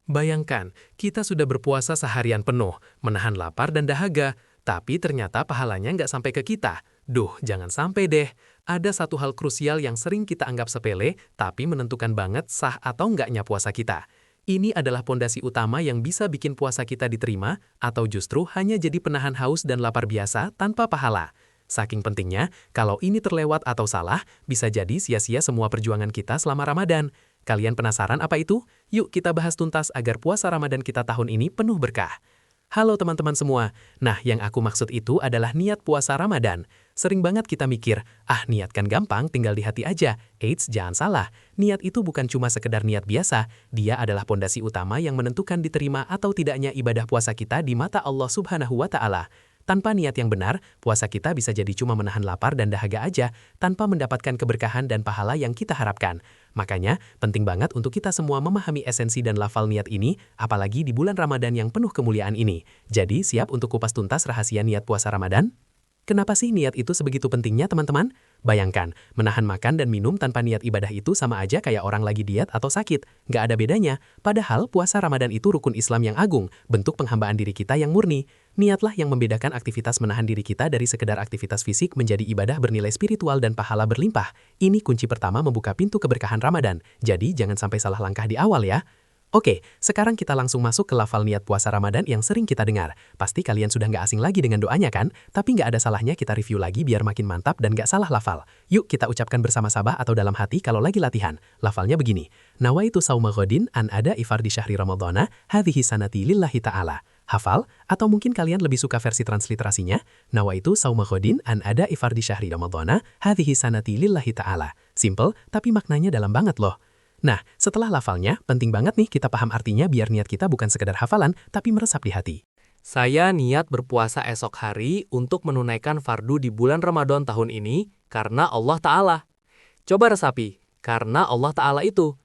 Bayangkan, kita sudah berpuasa seharian penuh, menahan lapar dan dahaga, tapi ternyata pahalanya nggak sampai ke kita. Duh, jangan sampai deh. Ada satu hal krusial yang sering kita anggap sepele, tapi menentukan banget sah atau enggaknya puasa kita. Ini adalah pondasi utama yang bisa bikin puasa kita diterima, atau justru hanya jadi penahan haus dan lapar biasa tanpa pahala. Saking pentingnya, kalau ini terlewat atau salah, bisa jadi sia-sia semua perjuangan kita selama Ramadan. Kalian penasaran apa itu? Yuk kita bahas tuntas agar puasa Ramadan kita tahun ini penuh berkah. Halo teman-teman semua. Nah, yang aku maksud itu adalah niat puasa Ramadan. Sering banget kita mikir, niat kan gampang, tinggal di hati aja. Eits, jangan salah. Niat itu bukan cuma sekedar niat biasa, dia adalah pondasi utama yang menentukan diterima atau tidaknya ibadah puasa kita di mata Allah Subhanahu wa Ta'ala. Tanpa niat yang benar, puasa kita bisa jadi cuma menahan lapar dan dahaga aja, tanpa mendapatkan keberkahan dan pahala yang kita harapkan. Makanya, penting banget untuk kita semua memahami esensi dan lafal niat ini, apalagi di bulan Ramadan yang penuh kemuliaan ini. Jadi, siap untuk kupas tuntas rahasia niat puasa Ramadan? Kenapa sih niat itu sebegitu pentingnya, teman-teman? Bayangkan, menahan makan dan minum tanpa niat ibadah itu sama aja kayak orang lagi diet atau sakit. Nggak ada bedanya. Padahal puasa Ramadan itu rukun Islam yang agung, bentuk penghambaan diri kita yang murni. Niatlah yang membedakan aktivitas menahan diri kita dari sekedar aktivitas fisik menjadi ibadah bernilai spiritual dan pahala berlimpah. Ini kunci pertama membuka pintu keberkahan Ramadan. Jadi jangan sampai salah langkah di awal ya. Oke, sekarang kita langsung masuk ke lafal niat puasa Ramadan yang sering kita dengar. Pasti kalian sudah nggak asing lagi dengan doanya kan? Tapi nggak ada salahnya kita review lagi biar makin mantap dan nggak salah lafal. Yuk kita ucapkan bersama-sama atau dalam hati kalau lagi latihan. Lafalnya begini, Nawaitu sauma ghodin an ada ifar di syahri Ramadhana, hadhihi sanati lillahi ta'ala. Hafal? Atau mungkin kalian lebih suka versi transliterasinya? Nawaitu sauma ghodin an ada ifar di syahri Ramadhana, hadhihi sanati lillahi ta'ala. Simple, tapi maknanya dalam banget loh. Nah, setelah lafalnya, penting banget nih kita paham artinya biar niat kita bukan sekedar hafalan, tapi meresap di hati. Saya niat berpuasa esok hari untuk menunaikan fardu di bulan Ramadan tahun ini karena Allah Ta'ala. Coba resapi, karena Allah Ta'ala itu.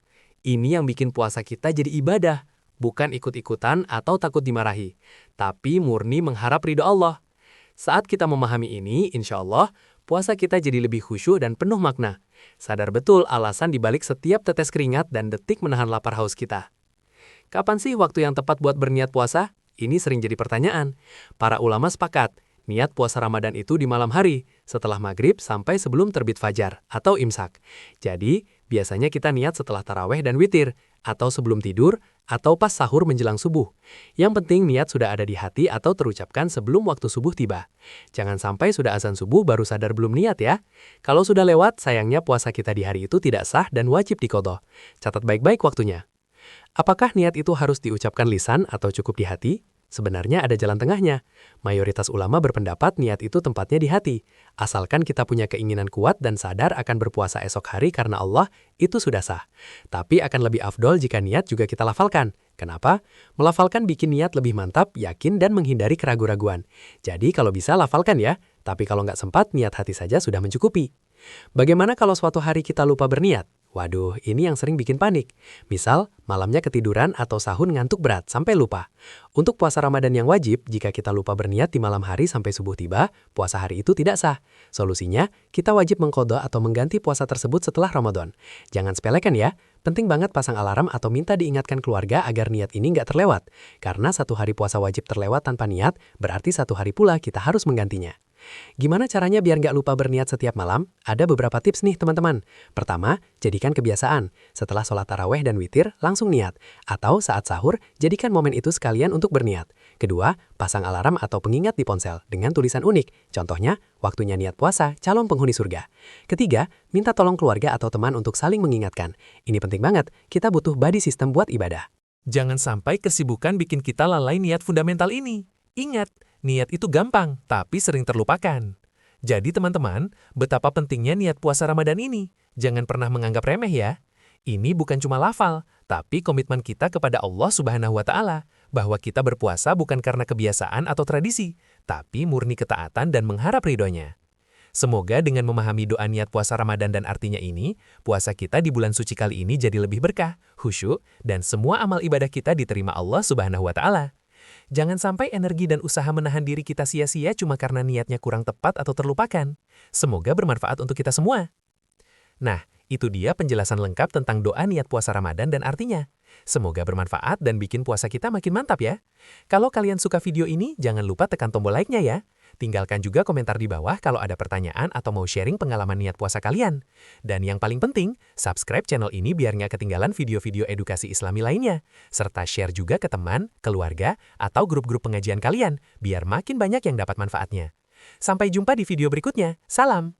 Ini yang bikin puasa kita jadi ibadah, bukan ikut-ikutan atau takut dimarahi, tapi murni mengharap ridho Allah. Saat kita memahami ini, insya Allah, puasa kita jadi lebih khusyuk dan penuh makna. Sadar betul alasan dibalik setiap tetes keringat dan detik menahan lapar haus kita. Kapan sih waktu yang tepat buat berniat puasa? Ini sering jadi pertanyaan. Para ulama sepakat, niat puasa Ramadan itu di malam hari, setelah maghrib sampai sebelum terbit fajar atau imsak. Jadi, biasanya kita niat setelah taraweh dan witir, atau sebelum tidur, atau pas sahur menjelang subuh. Yang penting niat sudah ada di hati atau terucapkan sebelum waktu subuh tiba. Jangan sampai sudah azan subuh baru sadar belum niat ya. Kalau sudah lewat, sayangnya puasa kita di hari itu tidak sah dan wajib diqodho. Catat baik-baik waktunya. Apakah niat itu harus diucapkan lisan atau cukup di hati? Sebenarnya ada jalan tengahnya. Mayoritas ulama berpendapat niat itu tempatnya di hati. Asalkan kita punya keinginan kuat dan sadar akan berpuasa esok hari karena Allah, itu sudah sah. Tapi akan lebih afdol jika niat juga kita lafalkan. Kenapa? Melafalkan bikin niat lebih mantap, yakin, dan menghindari keraguan-raguan. Jadi kalau bisa lafalkan ya, tapi kalau nggak sempat, niat hati saja sudah mencukupi. Bagaimana kalau suatu hari kita lupa berniat? Waduh, ini yang sering bikin panik. Misal, malamnya ketiduran atau sahur ngantuk berat sampai lupa. Untuk puasa Ramadan yang wajib, jika kita lupa berniat di malam hari sampai subuh tiba, puasa hari itu tidak sah. Solusinya, kita wajib mengqodho atau mengganti puasa tersebut setelah Ramadan. Jangan sepelekan ya, penting banget pasang alarm atau minta diingatkan keluarga agar niat ini nggak terlewat. Karena satu hari puasa wajib terlewat tanpa niat, berarti satu hari pula kita harus menggantinya. Gimana caranya biar nggak lupa berniat setiap malam? Ada beberapa tips nih teman-teman. Pertama, jadikan kebiasaan. Setelah sholat taraweh dan witir, langsung niat. Atau saat sahur, jadikan momen itu sekalian untuk berniat. Kedua, pasang alarm atau pengingat di ponsel dengan tulisan unik. Contohnya, waktunya niat puasa, calon penghuni surga. Ketiga, minta tolong keluarga atau teman untuk saling mengingatkan. Ini penting banget, kita butuh body system buat ibadah. Jangan sampai kesibukan bikin kita lalai niat fundamental ini. Ingat, niat itu gampang, tapi sering terlupakan. Jadi teman-teman, betapa pentingnya niat puasa Ramadan ini. Jangan pernah menganggap remeh ya. Ini bukan cuma lafal, tapi komitmen kita kepada Allah Subhanahu wa Ta'ala, bahwa kita berpuasa bukan karena kebiasaan atau tradisi, tapi murni ketaatan dan mengharap ridhonya. Semoga dengan memahami doa niat puasa Ramadan dan artinya ini, puasa kita di bulan suci kali ini jadi lebih berkah, khusyuk, dan semua amal ibadah kita diterima Allah Subhanahu wa Ta'ala. Jangan sampai energi dan usaha menahan diri kita sia-sia cuma karena niatnya kurang tepat atau terlupakan. Semoga bermanfaat untuk kita semua. Nah, Itu dia penjelasan lengkap tentang doa niat puasa Ramadan dan artinya. Semoga bermanfaat dan bikin puasa kita makin mantap ya. Kalau kalian suka video ini, jangan lupa tekan tombol like-nya ya. Tinggalkan juga komentar di bawah kalau ada pertanyaan atau mau sharing pengalaman niat puasa kalian. Dan yang paling penting, subscribe channel ini biar nggak ketinggalan video-video edukasi Islami lainnya. Serta share juga ke teman, keluarga, atau grup-grup pengajian kalian, biar makin banyak yang dapat manfaatnya. Sampai jumpa di video berikutnya. Salam!